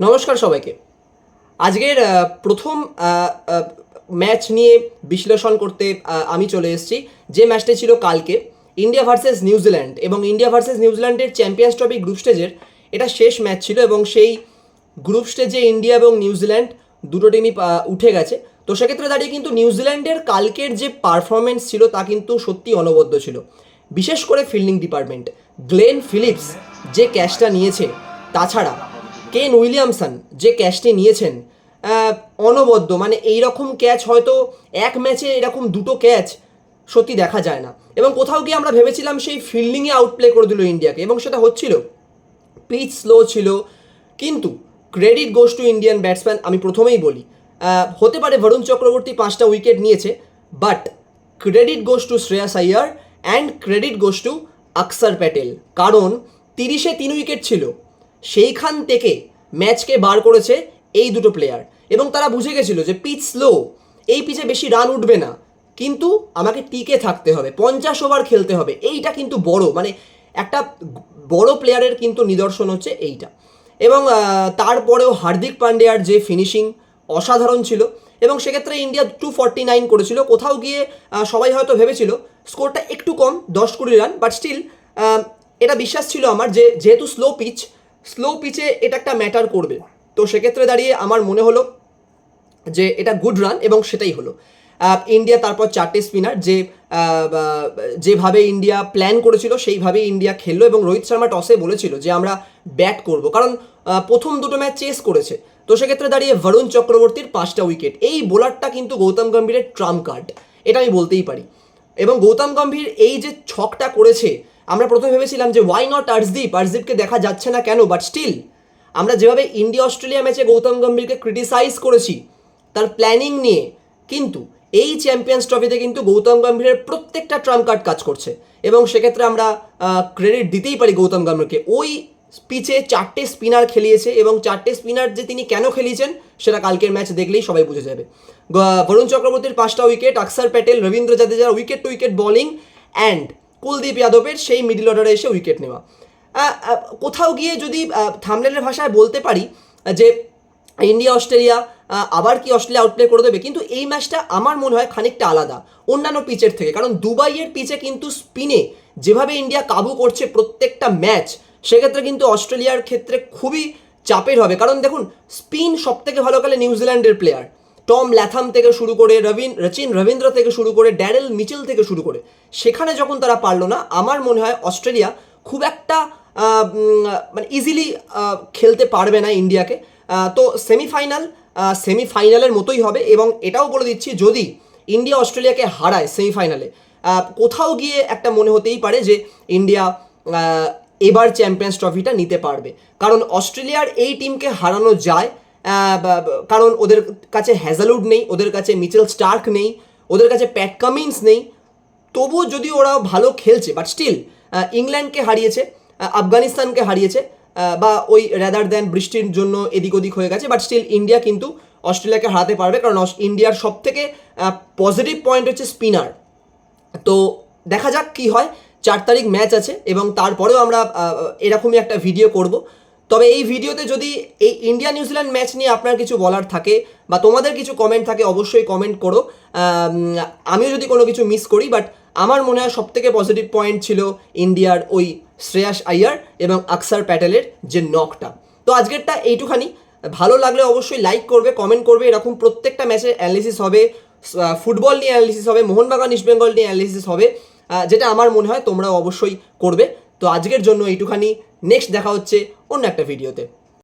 নমস্কার সবাইকে। আজকের প্রথম ম্যাচ নিয়ে বিশ্লেষণ করতে আমি চলে এসেছি। যে ম্যাচটা ছিল কালকে ইন্ডিয়া ভার্সেস নিউজিল্যান্ড, এবং ইন্ডিয়া ভার্সেস নিউজিল্যান্ডের চ্যাম্পিয়ন্স ট্রফি গ্রুপ স্টেজের এটা শেষ ম্যাচ ছিল, এবং সেই গ্রুপ স্টেজে ইন্ডিয়া এবং নিউজিল্যান্ড দুটো টিমই উঠে গেছে। তো সেক্ষেত্রে দাঁড়িয়ে কিন্তু নিউজিল্যান্ডের কালকের যে পারফরমেন্স ছিল তা কিন্তু সত্যি অনবদ্য ছিল। বিশেষ করে ফিল্ডিং ডিপার্টমেন্ট, গ্লেন ফিলিপস যে ক্যাচটা নিয়েছে, তাছাড়া কেন উইলিয়ামসন যে ক্যাচটি নিয়েছেন, অনবদ্য। মানে এইরকম ক্যাচ হয়তো এক ম্যাচে এরকম দুটো ক্যাচ সত্যি দেখা যায় না। এবং কোথাও গিয়ে আমরা ভেবেছিলাম সেই ফিল্ডিংয়ে আউটপ্লে করে দিল ইন্ডিয়াকে, এবং সেটা হচ্ছিল। পিচ স্লো ছিল, কিন্তু credit goes to Indian batsman. আমি প্রথমেই বলি, হতে পারে বরুণ চক্রবর্তী 5টা উইকেট নিয়েছে, but credit goes to Shreyas Iyer and credit goes to আকসার প্যাটেল। কারণ 30-এ 3 উইকেট ছিল, সেইখান থেকে ম্যাচকে বার করেছে এই দুটো প্লেয়ার, এবং তারা বুঝে গেছিল যে পিচ স্লো, এই পিচে বেশি রান উঠবে না, কিন্তু আমাকে টিকে থাকতে হবে, 50 ওভার খেলতে হবে। এইটা কিন্তু বড়, মানে একটা বড় প্লেয়ারের কিন্তু নিদর্শন হচ্ছে এইটা। এবং তারপরেও হার্দিক পান্ডিয়ার যে ফিনিশিং অসাধারণ ছিল, এবং সেক্ষেত্রে ইন্ডিয়া 249 করেছিল। কোথাও গিয়ে সবাই হয়তো ভেবেছিল স্কোরটা একটু কম, 10-20 রান, বাট স্টিল এটা বিশ্বাস ছিল আমার যে যেহেতু স্লো পিচে এটা একটা ম্যাটার করবে। তো সেক্ষেত্রে দাঁড়িয়ে আমার মনে হলো যে এটা গুড রান, এবং সেটাই হলো। ইন্ডিয়া তারপর 4টে স্পিনার, যেভাবে ইন্ডিয়া প্ল্যান করেছিল সেইভাবেই ইন্ডিয়া খেললো, এবং রোহিত শর্মা টসে বলেছিল যে আমরা ব্যাট করব, কারণ প্রথম দুটো ম্যাচ চেস করেছে। তো সেক্ষেত্রে দাঁড়িয়ে বরুণ চক্রবর্তীর 5টা উইকেট, এই বোলারটা কিন্তু গৌতম গম্ভীরের ট্রাম্প কার্ড, এটা আমি বলতেই পারি। এবং গৌতম গম্ভীর এই যে ছকটা করেছে, আমরা প্রথমে ভেবেছিলাম যে ওয়াই নট আর্শদীপকে দেখা যাচ্ছে না কেন, বাট স্টিল আমরা যেভাবে ইন্ডিয়া অস্ট্রেলিয়া ম্যাচে গৌতম গম্ভীরকে ক্রিটিসাইজ করেছি তার প্ল্যানিং নিয়ে, কিন্তু এই চ্যাম্পিয়ন্স ট্রফিতে কিন্তু গৌতম গম্ভীরের প্রত্যেকটা ট্রাম্প কার্ড কাজ করছে, এবং সেক্ষেত্রে আমরা ক্রেডিট দিতেই পারি গৌতম গম্ভীরকে। ওই পিচে 4টে স্পিনার খেলিয়েছে, এবং 4টে স্পিনার যে তিনি কেন খেলিয়েছেন সেটা কালকের ম্যাচ দেখলেই সবাই বুঝে যাবে। বরুণ চক্রবর্তীর 5টা উইকেট, আকসার প্যাটেল, রবীন্দ্র জাদেজার wicket to wicket bowling, and Kuldeep যাদবের সেই মিডল অর্ডারে এসে উইকেট নেওয়া। কোথাও গিয়ে যদি থামনেলের ভাষায় বলতে পারি যে ইন্ডিয়া অস্ট্রেলিয়া আবার কি অস্ট্রেলিয়া আউটপ্লে করে দেবে, কিন্তু এই ম্যাচটা আমার মনে হয় খানিকটা আলাদা অন্যান্য পিচের থেকে। কারণ দুবাইয়ের পিচে কিন্তু স্পিনে যেভাবে ইন্ডিয়া কাবু করছে প্রত্যেকটা ম্যাচ, সেক্ষেত্রে কিন্তু অস্ট্রেলিয়ার ক্ষেত্রে খুবই চাপের হবে। কারণ দেখুন, স্পিন সব থেকে ভালো খেলে নিউজিল্যান্ডের প্লেয়ার, টম ল্যাথাম থেকে শুরু করে রচিন রবীন্দ্র থেকে শুরু করে ড্যারেল মিচেল থেকে শুরু করে, সেখানে যখন তারা পারলো না, আমার মনে হয় অস্ট্রেলিয়া খুব একটা মানে ইজিলি খেলতে পারবে না ইন্ডিয়াকে। তো সেমিফাইনালের মতোই হবে, এবং এটাও বলে দিচ্ছি, যদি ইন্ডিয়া অস্ট্রেলিয়াকে হারায় সেমিফাইনালে, কোথাও গিয়ে একটা মনে হতেই পারে যে ইন্ডিয়া এবার চ্যাম্পিয়ন্স ট্রফিটা নিতে পারবে। কারণ অস্ট্রেলিয়ার এই টিমকে হারানো যায়, কারণ ওদের কাছে হ্যাজালউড নেই, ওদের কাছে মিচেল স্টার্ক নেই, ওদের কাছে প্যাট কামিন্স নেই। তবুও যদি ওরা ভালো খেলছে, বাট স্টিল ইংল্যান্ডকে হারিয়েছে, আফগানিস্তানকে হারিয়েছে, বা ওই রেদার দেন বৃষ্টির জন্য এদিক ওদিক হয়ে গেছে, বাট স্টিল ইন্ডিয়া কিন্তু অস্ট্রেলিয়াকে হারাতে পারবে। কারণ ইন্ডিয়ার সব থেকে পজিটিভ পয়েন্ট হচ্ছে স্পিনার। তো দেখা যাক কি হয়। 4 তারিখ ম্যাচ আছে, এবং তারপরেও আমরা এরকমই একটা ভিডিও করব। তবে এই ভিডিওতে যদি এই ইন্ডিয়া নিউজিল্যান্ড ম্যাচ নিয়ে আপনার কিছু বলার থাকে, বা তোমাদের কিছু কমেন্ট থাকে, অবশ্যই কমেন্ট করো। আমিও যদি কোনো কিছু মিস করি, বাট আমার মনে হয় সবথেকে পজিটিভ পয়েন্ট ছিল ইন্ডিয়ার ওই শ্রেয়াস আইয়ার এবং আকসার প্যাটেলের যে নকটা। তো আজকেরটা এইটুখানি। ভালো লাগলে অবশ্যই লাইক করবে, কমেন্ট করবে। এরকম প্রত্যেকটা ম্যাচের অ্যানালিসিস হবে, ফুটবল নিয়ে অ্যানালিসিস হবে, মোহনবাগান ইস্টবেঙ্গল নিয়ে অ্যানালিসিস হবে, যেটা আমার মনে হয় তোমরাও অবশ্যই করবে। তো আজকের জন্য এইটুখানি, নেক্সট দেখা হচ্ছে অন্য একটা ভিডিওতে।